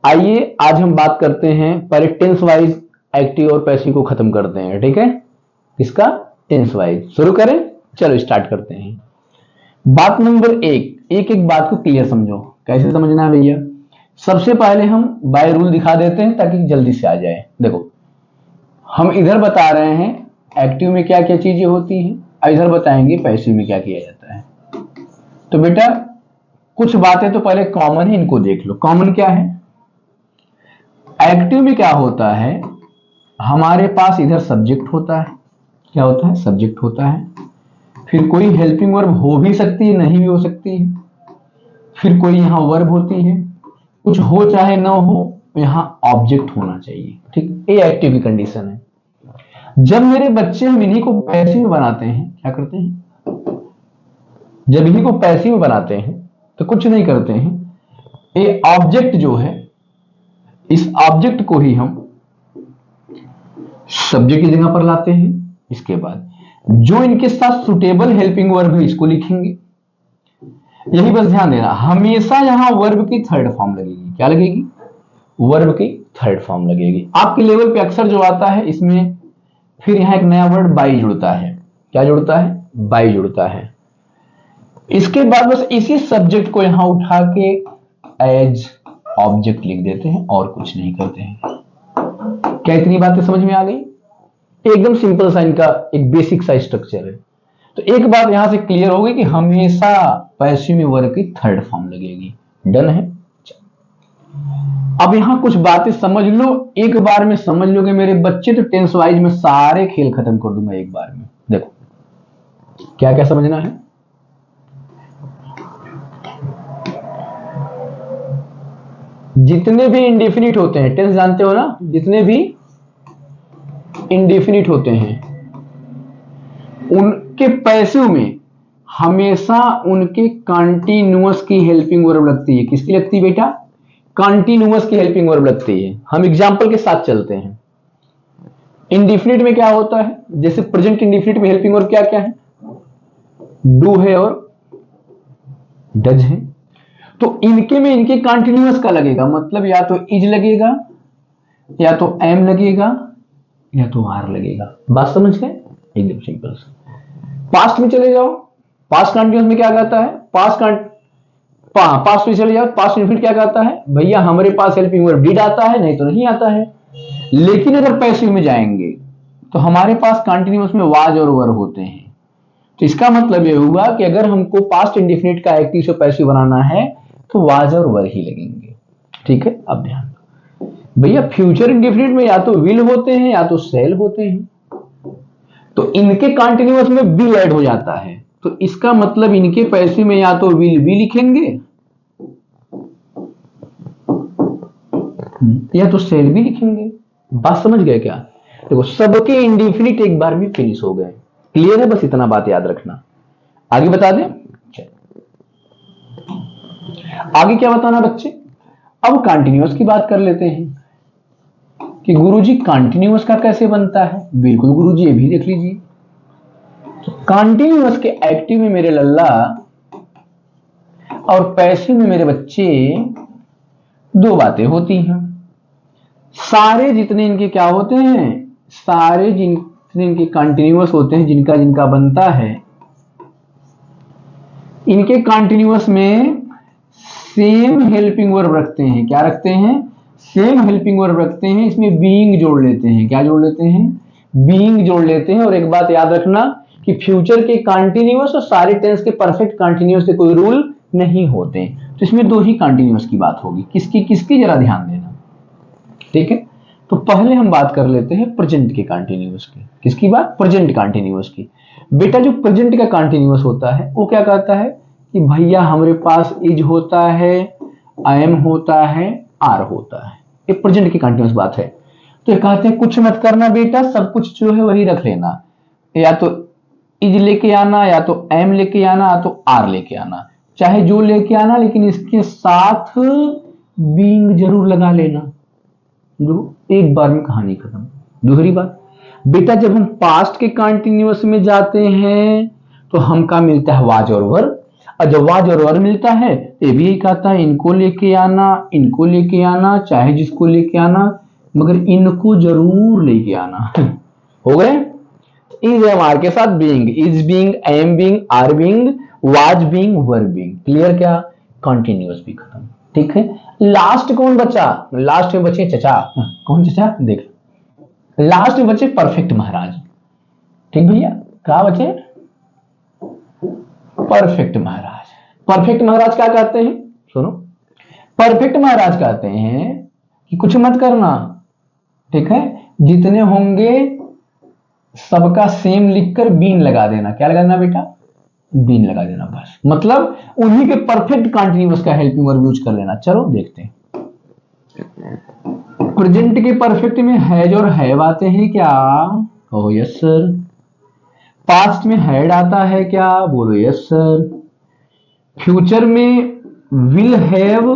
आइए आज हम बात करते हैं, पहले टेंस वाइज एक्टिव और पैसिव को खत्म करते हैं। ठीक है, इसका टेंस वाइज शुरू करें। चलो स्टार्ट करते हैं। बात नंबर एक बात को क्लियर समझो। कैसे समझना है भैया? सबसे पहले हम बाय रूल दिखा देते हैं ताकि जल्दी से आ जाए। देखो, हम इधर बता रहे हैं एक्टिव में क्या क्या चीजें होती हैं, इधर बताएंगे पैसिव में क्या किया जाता है। तो बेटा कुछ बातें तो पहले कॉमन है, इनको देख लो। कॉमन क्या है? एक्टिव में क्या होता है, हमारे पास इधर सब्जेक्ट होता है। क्या होता है? सब्जेक्ट होता है। फिर कोई हेल्पिंग वर्ब हो भी सकती है, नहीं भी हो सकती है। फिर कोई यहां वर्ब होती है। कुछ हो चाहे ना हो, यहां ऑब्जेक्ट होना चाहिए। ठीक, ये एक्टिव की कंडीशन है। जब मेरे बच्चे, हम इन्हीं को पैसिव में बनाते हैं, क्या करते हैं? जब इन्हीं को पैसिव में बनाते हैं तो कुछ नहीं करते हैं, ये ऑब्जेक्ट जो है, इस ऑब्जेक्ट को ही हम सब्जेक्ट की जगह पर लाते हैं। इसके बाद जो इनके साथ सुटेबल हेल्पिंग वर्ब है इसको लिखेंगे। यही बस ध्यान देना, हमेशा यहां वर्ब की थर्ड फॉर्म लगेगी। क्या लगेगी? वर्ब की थर्ड फॉर्म लगेगी। आपके लेवल पे अक्सर जो आता है इसमें फिर यहां एक नया वर्ड बाई जुड़ता है। क्या जुड़ता है? बाई जुड़ता है। इसके बाद बस इसी सब्जेक्ट को यहां उठा के एज ऑब्जेक्ट लिख देते हैं और कुछ नहीं करते हैं। क्या इतनी बातें समझ में आ गई? एकदम सिंपल सा इनका एक बेसिक सा स्ट्रक्चर है। तो एक बात यहां से क्लियर हो गई कि हमेशा पैसिव में वर्ब की थर्ड फॉर्म लगेगी। डन है? अब यहां कुछ बातें समझ लो, एक बार में समझ लोगे मेरे बच्चे तो टेंस वाइज में सारे खेल खत्म कर दूंगा एक बार में। देखो क्या क्या समझना है। जितने भी इंडेफिनिट होते हैं, टेंस जानते हो ना, जितने भी इंडेफिनिट होते हैं उनके पैसिव में हमेशा उनके कंटीन्यूअस की हेल्पिंग वर्ब लगती है। किसकी लगती है बेटा? कंटीन्यूअस की हेल्पिंग वर्ब लगती है। हम एग्जांपल के साथ चलते हैं। इंडेफिनिट में क्या होता है? जैसे प्रेजेंट इंडेफिनिट में हेल्पिंग वर्ब क्या क्या है? डू है और डज है। तो इनके में इनके कंटीन्यूअस का लगेगा, मतलब या तो इज लगेगा, या तो एम लगेगा, या तो आर लगेगा। बात समझ गए? एकदम सिंपल। पास्ट में चले जाओ, पास्ट कंटिन्यूअस में क्या कहता है? पास्ट में चले जाओ, पास्ट इंडेफिनिट क्या कहता है? भैया हमारे पास हेल्पिंग वर्ब डिड आता है, नहीं तो नहीं आता है। लेकिन अगर पैसिव में जाएंगे तो हमारे पास कंटिन्यूअस में वाज और वर होते हैं। तो इसका मतलब यह हुआ कि अगर हमको पास्ट इंडेफिनिट का एक्टिव से पैसिव बनाना है तो वाज और वर ही लगेंगे। ठीक है, अब ध्यान। भैया फ्यूचर इंडेफिनिट में या तो विल होते हैं या तो सेल होते हैं, तो इनके कंटीन्यूअस में बी ऐड हो जाता है। तो इसका मतलब इनके पैसिव में या तो विल बी लिखेंगे या तो सेल भी लिखेंगे। बात समझ गए क्या? देखो सबके इंडेफिनिट एक बार में फिनिश हो गए। क्लियर है? बस इतना बात याद रखना। आगे बता दें। आगे क्या बताना बच्चे? अब कंटीन्यूअस की बात कर लेते हैं कि गुरुजी कंटीन्यूअस का कैसे बनता है। बिल्कुल गुरुजी, ये भी देख लीजिए। तो कंटीन्यूअस के एक्टिव में मेरे लल्ला और पैसिव में मेरे बच्चे दो बातें होती हैं। सारे जितने इनके क्या होते हैं, सारे जितने इनके कंटीन्यूअस होते हैं, जिनका जिनका बनता है, इनके कंटीन्यूअस में सेम हेल्पिंग वर्ब रखते हैं। क्या रखते हैं? सेम हेल्पिंग वर्ब रखते हैं। इसमें बीइंग जोड़ लेते हैं। क्या जोड़ लेते हैं? बीइंग जोड़ लेते हैं। और एक बात याद रखना कि फ्यूचर के कंटीन्यूअस और सारे टेंस के परफेक्ट कंटीन्यूअस के कोई रूल नहीं होते, तो इसमें दो ही कंटीन्यूअस की बात होगी। किसकी किसकी? जरा ध्यान देना। ठीक है, तो पहले हम बात कर लेते हैं प्रेजेंट के कंटीन्यूअस की। किसकी बात? प्रेजेंट कंटीन्यूअस की। बेटा जो प्रेजेंट का कंटीन्यूअस होता है वो क्या कहता है कि भैया हमारे पास इज होता है, आई एम होता है, आर होता है। ये प्रेजेंट की कंटीन्यूअस बात है। तो ये कहते हैं कुछ मत करना बेटा, सब कुछ जो है वही रख लेना। या तो इज लेके आना, या तो एम लेके आना, या तो आर लेके आना, चाहे जो लेके आना, लेकिन इसके साथ बीइंग जरूर लगा लेना। एक बार में कहानी खत्म। दूसरी बात बेटा, जब हम पास्ट के कंटीन्यूअस में जाते हैं तो हमका मिलता है वाज और वर्ब, और जब वाज और वर मिलता है तो ये भी यही कहता है, इनको लेके आना, चाहे जिसको लेके आना, मगर इनको जरूर लेके आना। हो गए। इज एम आर के साथ being, is being, am being, are being, was being, were being. Clear? क्या? कॉन्टिन्यूअस भी खत्म। ठीक है। लास्ट कौन बचा? लास्ट में बचे चचा। कौन चचा? देख, लास्ट में बचे परफेक्ट महाराज। ठीक भैया, क्या बचे? परफेक्ट महाराज। परफेक्ट महाराज क्या कहते हैं? सुनो, परफेक्ट महाराज कहते हैं कि कुछ मत करना, ठीक है, जितने होंगे सबका सेम लिखकर बीन लगा देना। क्या लगा देना बेटा? बीन लगा देना बस। मतलब उन्हीं के परफेक्ट कंटीन्यूअस का हेल्पिंग वर्ब यूज कर लेना। चलो देखते हैं। प्रेजेंट के परफेक्ट में हैज और हैव आते हैं क्या? Oh yes sir. पास्ट में हैड आता है क्या? बोलो यस सर। फ्यूचर में विल हैव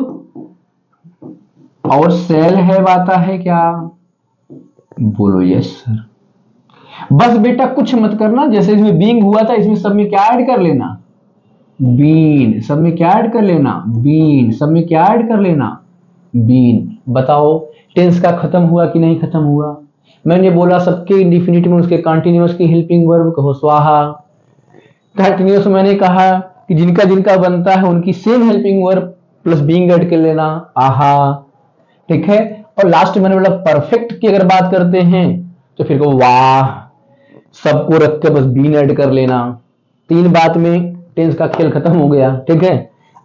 और शैल हैव आता है क्या? बोलो यस सर। बस बेटा कुछ मत करना, जैसे इसमें बीइंग हुआ था, इसमें सब में क्या ऐड कर लेना? बीन। सब में क्या ऐड कर लेना? बीन। सब में क्या ऐड कर लेना? बीन। बताओ टेंस का खत्म हुआ कि नहीं खत्म हुआ? मैंने बोला सबके इंडिफिनिट में उसके कंटिन्यूअस की हेल्पिंग वर्ब कहो स्वाहा। कंटिन्यूअस मैंने कहा कि जिनका जिनका बनता है उनकी same helping verb plus being add कर लेना, आहा। ठीक है। और लास्ट मैंने बोला परफेक्ट की अगर बात करते हैं तो फिर को वाह, सबको रख के बस बीन ऐड कर लेना। तीन बात में टेंस का खेल खत्म हो गया। ठीक है।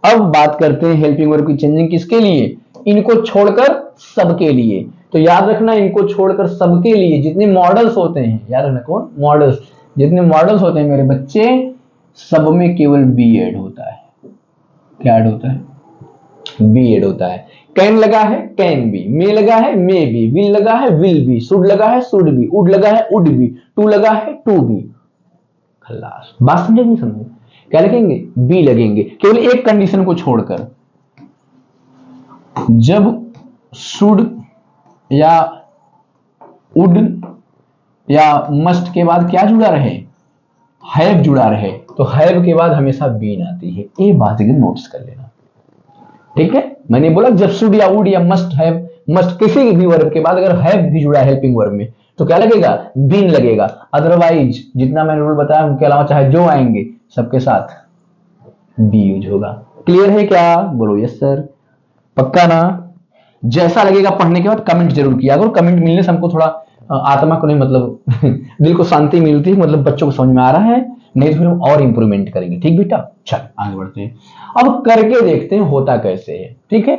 अब बात करते हैं हेल्पिंग वर्ब की चेंजिंग किसके लिए? इनको छोड़कर सबके लिए। तो याद रखना, इनको छोड़कर सबके लिए जितने मॉडल्स होते हैं, याद रखना कौन? मॉडल्स। जितने मॉडल्स होते हैं मेरे बच्चे, सब में केवल बी ऐड होता है। क्या ऐड होता है? बी ऐड होता है। कैन लगा है कैन बी, मे लगा है मे बी, विल लगा है विल बी, शुड लगा है शुड बी, वुड लगा है वुड बी, टू लगा है टू बी। खल्लास। बात समझे नहीं समझे? क्या लगेंगे? बी लगेंगे, केवल एक कंडीशन को छोड़कर। जब शुड या वुड या मस्ट के बाद क्या जुड़ा रहे? हैव जुड़ा रहे, तो हैव के बाद हमेशा बीन आती है। ये बात एकदम नोटिस कर लेना। ठीक है। मैंने बोला जब शुड या वुड या मस्ट हैव, मस्ट किसी भी वर्ब के बाद अगर हैव भी जुड़ा है हेल्पिंग वर्ब में तो क्या लगेगा? बीन लगेगा। अदरवाइज जितना मैंने रूल बताया उनके अलावा चाहे जो आएंगे सबके साथ बी यूज होगा। क्लियर है क्या? बोलो यस सर। पक्का ना? जैसा लगेगा पढ़ने के बाद कमेंट जरूर किया करो। कमेंट मिलने से हमको थोड़ा आत्मा को नहीं, मतलब दिल को शांति मिलती है, मतलब बच्चों को समझ में आ रहा है, नहीं तो फिर हम और इंप्रूवमेंट करेंगे। ठीक बेटा? चल आगे बढ़ते हैं। अब करके देखते हैं होता कैसे है। ठीक है।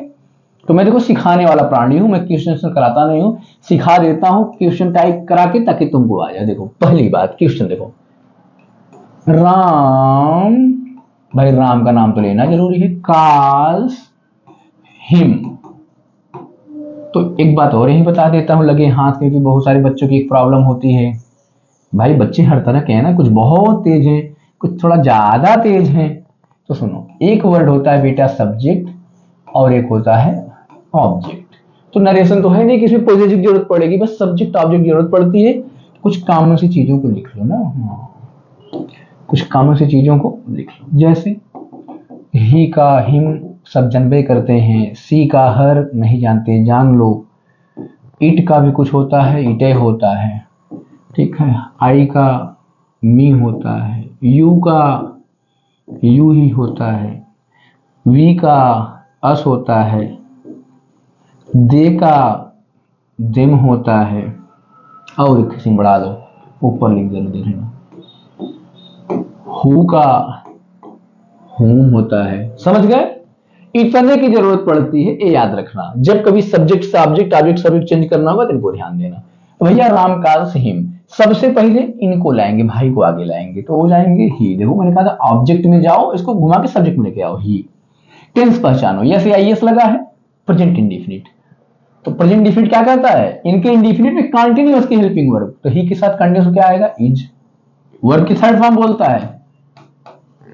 तो मैं देखो सिखाने वाला प्राणी हूं, मैं क्वेश्चन कराता नहीं हूं, सिखा देता हूं क्वेश्चन टाइप करा के ताकि तुमको आ जाए। देखो पहली बात, क्वेश्चन देखो, राम, भाई राम का नाम तो लेना जरूरी है, कॉल्स हिम। तो एक बात और ही बता देता हूं लगे हाथ, क्योंकि बहुत सारे बच्चों की एक प्रॉब्लम होती है, भाई बच्चे हर तरह के हैं ना, कुछ बहुत तेज हैं, कुछ थोड़ा ज्यादा तेज हैं। तो सुनो, एक वर्ड होता है बेटा सब्जेक्ट और एक होता है ऑब्जेक्ट। तो नरेशन तो है नहीं कि इसमें पॉजिटिव की जरूरत पड़ेगी, बस सब्जेक्ट ऑब्जेक्ट की जरूरत पड़ती है। कुछ कॉमन सी चीजों को लिख लो ना, कुछ कॉमन सी चीजों को लिख लो, जैसे ही का हिम सब जनबे करते हैं, सी का हर नहीं जानते जान लो, इट का भी कुछ होता है, इटे होता है। ठीक है। आई का मी होता है, यू का यू ही होता है, वी का अस होता है, दे का देम होता है, और एक किसी बढ़ा दो, ऊपर लिख दे देना, हु का होम होता है। समझ गए? इतने की जरूरत पड़ती है, ये याद रखना। जब कभी सब्जेक्ट से ऑब्जेक्ट, ऑब्जेक्ट सब्जेक्ट चेंज करना होगा तो इनको ध्यान देना। तो भैया राम काल से हिम, सबसे पहले इनको लाएंगे, भाई को आगे लाएंगे तो हो जाएंगे ही। देखो मैंने कहा था ऑब्जेक्ट में जाओ, इसको घुमा के सब्जेक्ट में लेके आओ ही। टेंस पहचानो, यस या यस लगा है, प्रेजेंट इंडिफिनिट। तो प्रेजेंट इंडिफिनिट क्या कहता है? इनके इंडिफिनिट में कंटिन्यूअस की हेल्पिंग वर्ब, तो ही के साथ कंटिन्यूअस क्या आएगा? इज। वर्ब की थर्ड फॉर्म बोलता है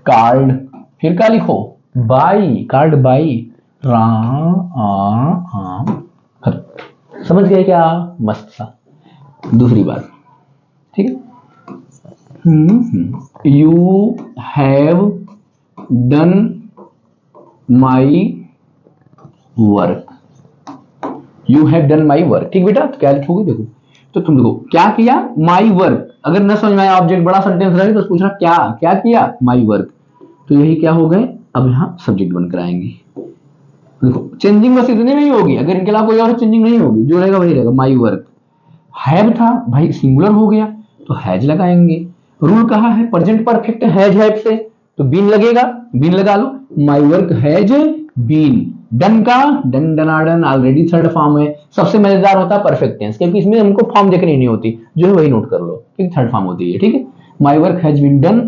कार्ड, फिर क्या लिखो? By, card by, Ram. समझ गए क्या? मस्त सा। दूसरी बात, ठीक है, you have done my work, you have done my work. ठीक बेटा, तो क्या लिखोगे देखो, तो तुम देखो क्या किया, माई वर्क। अगर न समझ में आया ऑब्जेक्ट बड़ा सेंटेंस रहे तो पूछ रहा क्या क्या किया, माई वर्क। तो यही क्या हो गए, अब यहाँ सब्जेक्ट बनकर आएंगे। देखो चेंजिंग बस इतने में ही होगी, अगर इनके अलावा कोई और चेंजिंग नहीं होगी, जो रहेगा वही रहेगा, माई वर्क। हैव था भाई सिंगुलर हो गया तो हैज लगाएंगे। रूल कहा है प्रेजेंट परफेक्ट हैज हैव से, तो बीन लगेगा, बीन लगा लो। My work has been. Done का डन डनाडन ऑलरेडी थर्ड फॉर्म है। सबसे मजेदार होता है परफेक्ट टेंस, क्योंकि इसमें हमको फॉर्म देखनी नहीं होती, जो है वही नोट कर लो, ठीक, थर्ड फॉर्म होती है। ठीक है, my work has been done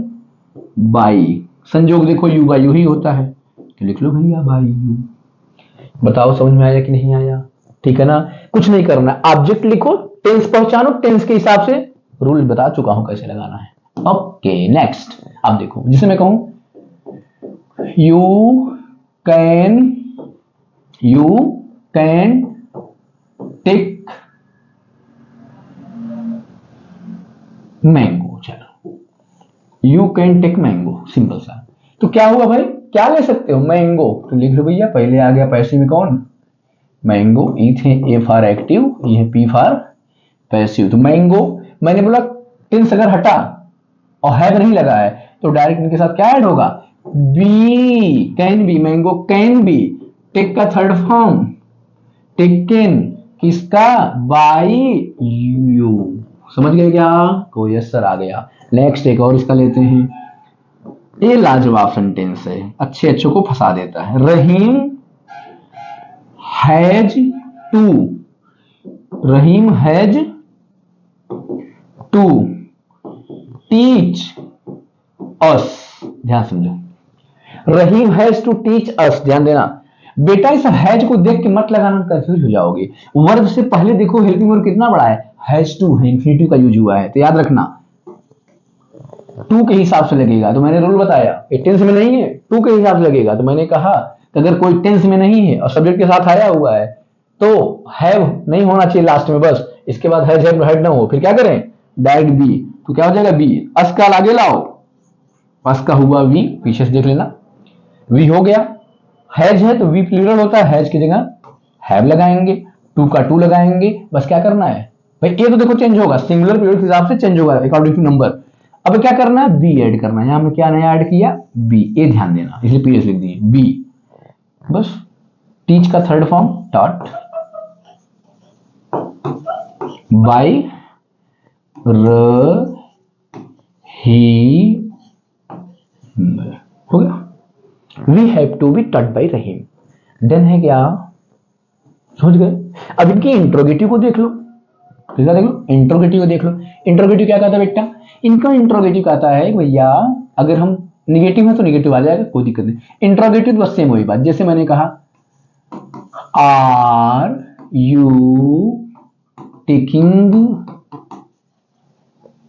by, Sanjog देखो यू बाई यू ही होता है, तो लिख लो भैया बाई यू। बताओ समझ में आया कि नहीं आया, ठीक है ना। कुछ नहीं करना, ऑब्जेक्ट लिखो, टेंस पहचानो, टेंस के हिसाब से रूल बता चुका हूं कैसे लगाना है। ओके नेक्स्ट, अब देखो जिसे मैं कहूं यू कैन टेक मैंगो। चलो you can take mango, simple सा। तो क्या हुआ भाई, क्या ले सकते हो, मैंगो। तो लिख लो भैया, पहले आ गया पैसिव में कौन, मैंगो। ई थे ए फॉर एक्टिव, ये है पी फॉर पैसिव। तो मैंगो, मैंने बोला टेंस अगर हटा और हैव नहीं लगा है तो डायरेक्ट इनके साथ क्या ऐड होगा, be, can be, mango can be. Take का थर्ड फॉर्म टेकन, किसका, बाई यू। समझ गए क्या, को यस सर आ गया। नेक्स्ट एक और इसका लेते हैं, ये लाजवाब सेंटेंस है, अच्छे अच्छों को फंसा देता है। Rahim has to, Rahim has to teach us, ध्यान समझो, Rahim has to teach us. ध्यान देना बेटा, इस हैज को देख के मत लगाना, कंफ्यूज हो जाओगे। वर्ब से पहले देखो हेल्पिंग वर्ब कितना बड़ा है, हैज टू है, इंफिनिटिव का यूज हुआ है, तो याद रखना टू के हिसाब से लगेगा। तो मैंने रूल बताया, ये टेंस में नहीं है, टू के हिसाब से लगेगा। तो मैंने कहा कि अगर कोई टेंस में नहीं है और सब्जेक्ट के साथ आया हुआ है तो हैव नहीं होना चाहिए लास्ट में, बस इसके बाद हैज हैड ना हो, फिर क्या करें, डायरेक्ट बी। तो क्या हो जाएगा, बी। अस का आगे लाओ, अस का हुआ वी, पीछे से देख लेना, वी हो गया। हैज है तो वी प्लूरल होता है, हैज की जगह हैव लगाएंगे, टू का टू लगाएंगे, बस क्या करना है भाई, ये तो देखो चेंज होगा, सिंगुलर प्लूरल के हिसाब से चेंज होगा अकॉर्डिंग टू नंबर। अब क्या करना है, बी ऐड करना है। यहां हमने क्या नया ऐड किया, बी, ये ध्यान देना, इसलिए पीएस लिख दिए बी। बस टीच का थर्ड फॉर्म टॉट, बाई र ही हो गया। We have to be taught by Rahim. Then है क्या, समझ गए। अब इनकी इंट्रोगेटिव को देख लो, देख लो इंट्रोगेटिव को देख लो। इंट्रोगेटिव क्या कहता है बेटा, इनका इंट्रोगेटिव कहता है भैया अगर हम निगेटिव है तो निगेटिव आ जाएगा, कोई दिक्कत नहीं। इंट्रोगेटिव बस सेम वही बात, जैसे मैंने कहा are you taking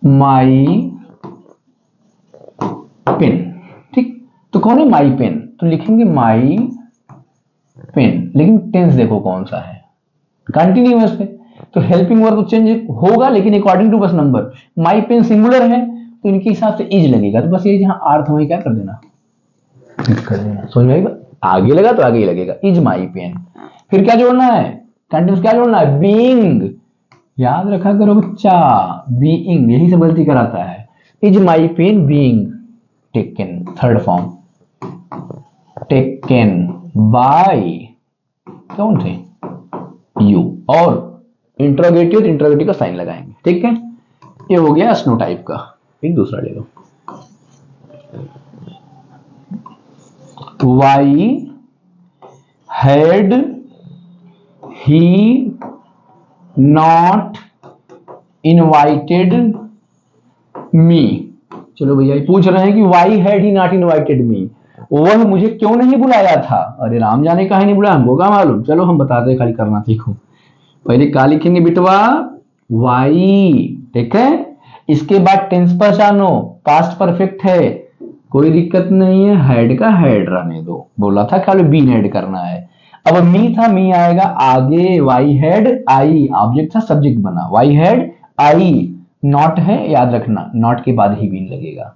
my pen, ठीक। तो कौन है माई पेन, तो लिखेंगे माई पेन, लेकिन टेंस देखो कौन सा है, कंटिन्यूअस है, तो हेल्पिंग वर्ब तो चेंज होगा लेकिन अकॉर्डिंग टू बस नंबर। माई पेन सिंगुलर है तो इनके हिसाब से इज लगेगा, तो बस ये जहां आर था वही क्या कर देना, कर देना। समझ में आएगा, आगे लगा तो आगे ही लगेगा, इज माई पेन। फिर क्या जोड़ना है, कंटिन्यूअस क्या जोड़ना है, बीइंग, याद रखा करो बच्चा, बीइंग, यही से गलती कराता है। Is my pen being taken, third form taken by कौन थे, यू। और इंट्रोगेटिव का साइन लगाएंगे, ठीक है। ये हो गया स्नो टाइप का। एक दूसरा ले लो, why had he not invited me. चलो भैया पूछ रहे हैं कि why had he not invited me, वह मुझे क्यों नहीं बुलाया था। अरे राम जाने काहे नहीं बुलाया, हमको क्या मालूम। चलो हम बताते, खाली करना सीखो। पहले क्या लिखेंगे बिटवा, वाई, ठीक है। इसके बाद टेंस पहचानो, पास्ट परफेक्ट है, कोई दिक्कत नहीं है, हेड का हेड रहने दो, बोला था खाली बीन ऐड करना है। अब मी था, मी आएगा आगे, वाई हेड आई, ऑब्जेक्ट था सब्जेक्ट बना, वाई हेड आई। नॉट है, याद रखना नॉट के बाद ही बीन लगेगा,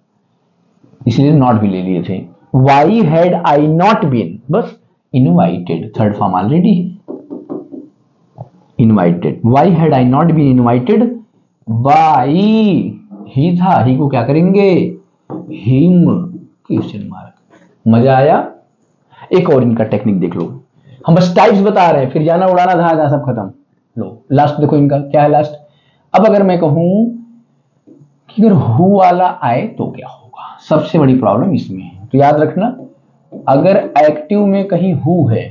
इसलिए नॉट भी ले लिए थे। Why had I not been, बस इनवाइटेड, थर्ड फॉर्म ऑलरेडी है, invited. Why had I not been invited by, he था, ही को क्या करेंगे, हिम, क्वेश्चन मार्क। मजा आया? एक और इनका टेक्निक देख लो, हम बस टाइप्स बता रहे हैं, फिर जाना उड़ाना धागा सब खत्म। लो लास्ट देखो इनका क्या है लास्ट। अब अगर मैं कहूं कि अगर हु वाला आए तो क्या होगा, सबसे बड़ी प्रॉब्लम इसमें है। तो याद रखना, अगर एक्टिव में कहीं हु है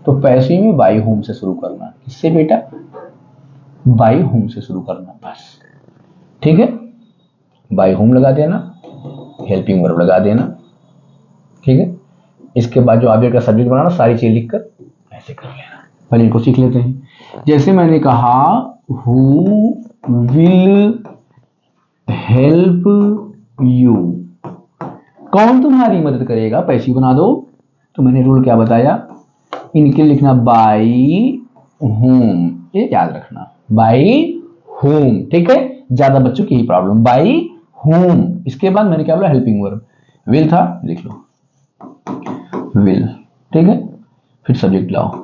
तो पैसिव में बाई होम से शुरू करना। किससे बेटा? बाई होम से शुरू करना, बस ठीक है। बाई होम लगा देना, हेल्पिंग वर्ब लगा देना, ठीक है। इसके बाद जो ऑब्जेक्ट का सब्जेक्ट बनाना, सारी चीज लिखकर ऐसे कर लेना। पहले इनको सीख लेते हैं। जैसे मैंने कहा हु विल हेल्प यू, कौन तुम्हारी मदद करेगा, पैसिव बना दो। तो मैंने रूल क्या बताया, इनके लिखना बाई होम, ये याद रखना, बाई होम, ठीक है। ज्यादा बच्चों की ही प्रॉब्लम, बाई होम। इसके बाद मैंने क्या बोला, हेल्पिंग वर्ब, विल था, लिख लो विल, ठीक है। फिर सब्जेक्ट लाओ,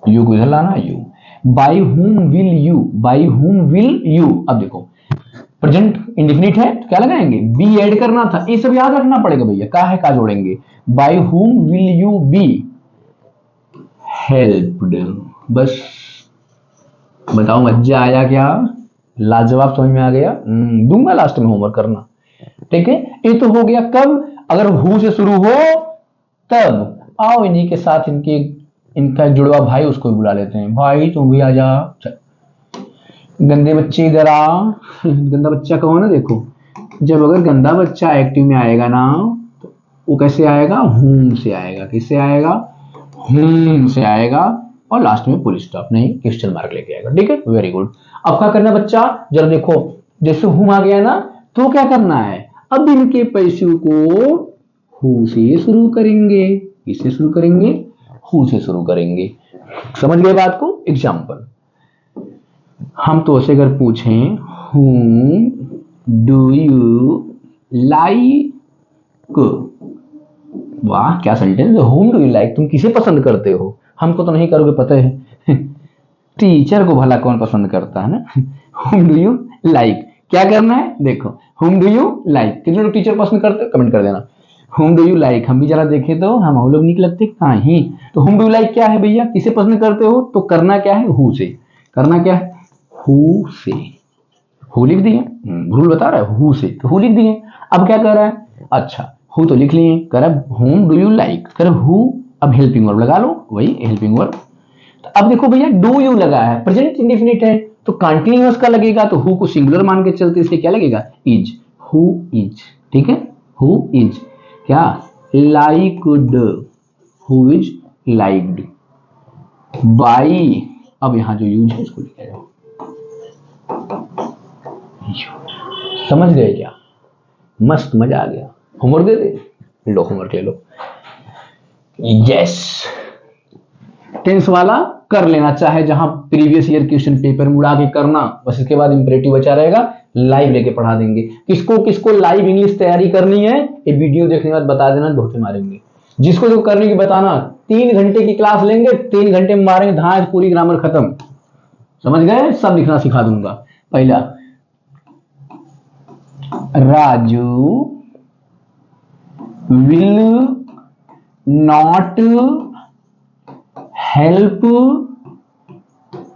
यू को इधर लाना, you, by home will you, by home will you. अब देखो प्रेजेंट इंडेफिनिट है तो क्या लगाएंगे, बी ऐड करना था, ये सब याद रखना पड़ेगा भैया, का है का जोड़ेंगे। By home will you be helped, बस बताओ मजा आया क्या, लाजवाब समझ में आ गया। दूंगा लास्ट में होमवर्क करना, ठीक है। ये तो हो गया कब, अगर हु से शुरू हो तब। आओ इन्हीं के साथ इनका जुड़वा भाई, उसको बुला लेते हैं, भाई तुम भी आ जा, गंदे बच्चे इधर आ। गंदा बच्चा कहो ना, देखो जब अगर गंदा बच्चा एक्टिव में आएगा ना तो वो कैसे आएगा, होम से आएगा। किससे आएगा, होम से आएगा, और लास्ट में फुल स्टॉप नहीं क्वेश्चन मार्क लेके आएगा, ठीक है। Very good. अब क्या करना बच्चा, जरा देखो, जैसे होम आ गया ना तो क्या करना है, अब इनके पैसिव को हु से शुरू करेंगे। किससे शुरू करेंगे, हु से शुरू करेंगे। समझ गए बात को। एग्जाम्पल, हम तो ऐसे अगर पूछें whom do you like, वाह क्या सेंटेंस है, whom do you like, तुम किसे पसंद करते हो। हमको तो नहीं करोगे पता है, टीचर को भला कौन पसंद करता है ना। whom do you like, क्या करना है देखो, whom do you like, कितने लोग टीचर पसंद करते, कमेंट कर देना। whom do you like, हम भी जरा देखें तो हम लोग नहीं लगते कहीं। तो whom do you like क्या है भैया, किसे पसंद करते हो, तो करना क्या है, हु से करना क्या है, हु से। हु लिख दिए, भूल बता रहा है, हु से, तो हु लिख दिए। अब क्या कर रहा है, अच्छा हु तो लिख लिए, कर whom do you like, कर हु, अब हेल्पिंग वर्ब लगा लो, वही हेल्पिंग वर्ब। तो अब देखो भैया डू यू लगा है, प्रेजेंट इंडेफिनिट है तो कंटीन्यूअस का लगेगा, तो हु को सिंगुलर मान के चलते इसलिए क्या लगेगा, इज, हु इज, ठीक है। हु इज क्या, liked, who is liked by, अब यहां जो यूज है इसको लिखा जाओ, समझ गए क्या, मस्त मजा आ गया। होमवर्क दे दे, लो होमवर्क ले लो। यस, टेंस वाला कर लेना, चाहे जहां प्रीवियस ईयर क्वेश्चन पेपर में उड़ा के करना, बस इसके बाद इंपरेटिव बचा रहेगा, लाइव लेके पढ़ा देंगे। किसको किसको लाइव इंग्लिश तैयारी करनी है, ये वीडियो देखने के बाद बता देना, धोखे मारेंगे। जिसको जो करने की बताना, 3 घंटे की क्लास लेंगे, 3 घंटे में मारेंगे धांस, पूरी ग्रामर खत्म। समझ गए, सब लिखना सिखा दूंगा। पहला, Raju will not help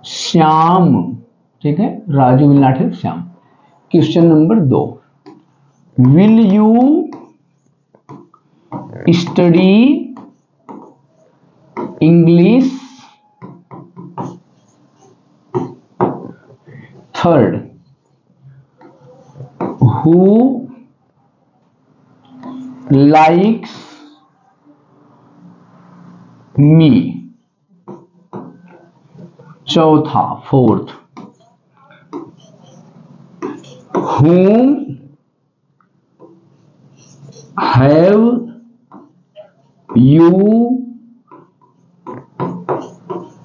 Shyam, ठीक है, Raju will not help Shyam. Question number 2, will you study English. Third, who likes me। चौथा, fourth, whom have you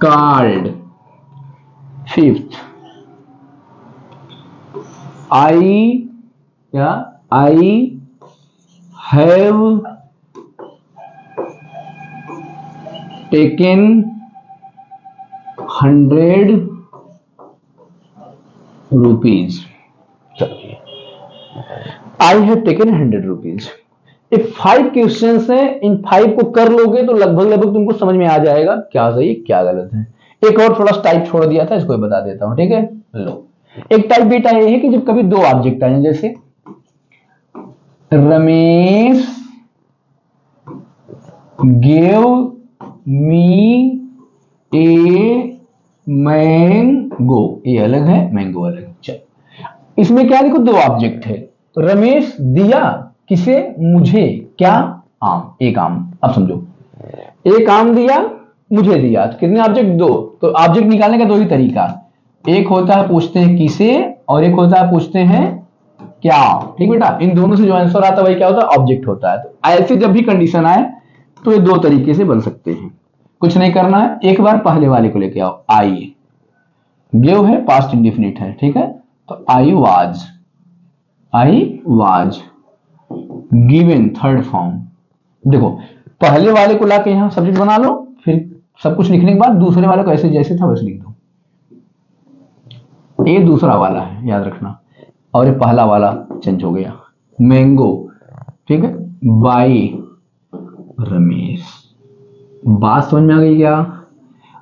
called। Fifth, I have taken 100 rupees. I have taken 100 rupees. ये 5 क्वेश्चन है, इन 5 को कर लोगे तो लगभग लगभग तुमको समझ में आ जाएगा क्या सही क्या गलत है। एक और थोड़ा टाइप छोड़ दिया था, इसको बता देता हूं, ठीक है। लो, एक टाइप बेटा ये है कि जब कभी दो ऑब्जेक्ट आए, जैसे Ramesh give me a mango, ये अलग है, मैंगो अलग है। चल, इसमें क्या देखो, दो ऑब्जेक्ट है। रमेश दिया किसे, मुझे, क्या, आम, एक आम। अब समझो, एक आम दिया, मुझे दिया, तो कितने ऑब्जेक्ट, दो। तो ऑब्जेक्ट निकालने का दो ही तरीका, एक होता है पूछते हैं किसे, और एक होता है पूछते हैं क्या। ठीक बेटा, इन दोनों से जो आंसर आता है वही क्या होता है, ऑब्जेक्ट होता है। तो ऐसे जब भी कंडीशन आए तो ये दो तरीके से बन सकते हैं। कुछ नहीं करना है, एक बार पहले वाले को लेके आओ। आई गिव है, पास्ट इंडेफिनिट है, ठीक है। तो I was given, third form. देखो, पहले वाले को लाके यहां सब्जेक्ट बना लो, फिर सब कुछ लिखने के बाद दूसरे वाले को ऐसे जैसे था वैसे लिख दो। ये दूसरा वाला है, याद रखना, और ये पहला वाला चेंज हो गया। मैंगो, ठीक है, बाई रमेश। बात समझ में आ गई क्या?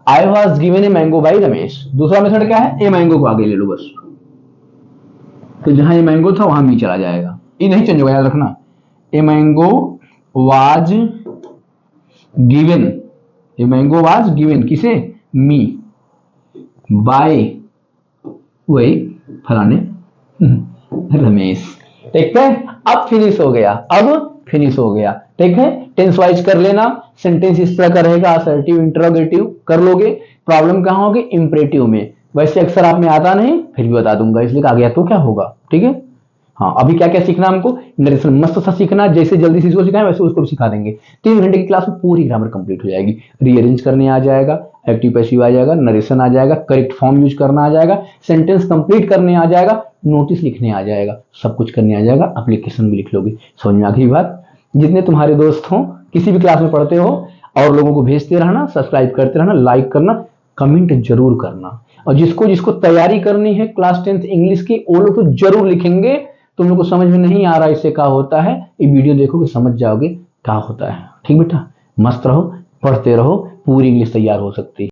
I was given a mango by Ramesh. दूसरा मेथड क्या है, ए मैंगो को आगे ले लो बस, तो जहां ये मैंगो था वहां मी चला जाएगा, ये नहीं चेंज होगा, याद रखना। A mango was given, a mango was given किसे, मी, बाय वही फलाने रमेश। ठीक है, अब फिनिश हो गया, ठीक है। टेंस वाइज कर लेना, सेंटेंस इस तरह का रहेगा, असर्टिव इंटरोगेटिव कर लोगे। प्रॉब्लम कहां होगी, इंपरेटिव में। वैसे अक्सर आप में आता नहीं, फिर भी बता दूंगा, इसलिए आ गया तो क्या होगा, ठीक है। हाँ, अभी क्या क्या सीखना हमको, नरेशन मस्त सा सीखना, जैसे जल्दी से इसको सिखाएं वैसे उसको भी सिखा देंगे। 3 घंटे की क्लास में पूरी ग्रामर कंप्लीट हो जाएगी। रीअरेंज करने आ जाएगा, एक्टिव पैसिव आ जाएगा, नरेशन आ जाएगा, करेक्ट फॉर्म यूज करना आ जाएगा, सेंटेंस कंप्लीट करने आ जाएगा, नोटिस लिखने आ जाएगा, सब कुछ करने आ जाएगा, एप्लीकेशन भी लिख लोगे। समझ में आ गई बात? जितने तुम्हारे दोस्त हों, किसी भी क्लास में पढ़ते हो, और लोगों को भेजते रहना, सब्सक्राइब करते रहना, लाइक करना, कमेंट जरूर करना। और जिसको जिसको तैयारी करनी है क्लास 10th इंग्लिश की, वो लोग तो जरूर लिखेंगे। तुम लोग को समझ में नहीं आ रहा इससे क्या होता है, ये वीडियो देखोगे समझ जाओगे क्या होता है। ठीक बेटा, मस्त रहो, पढ़ते रहो, पूरी इंग्लिश तैयार हो सकती है।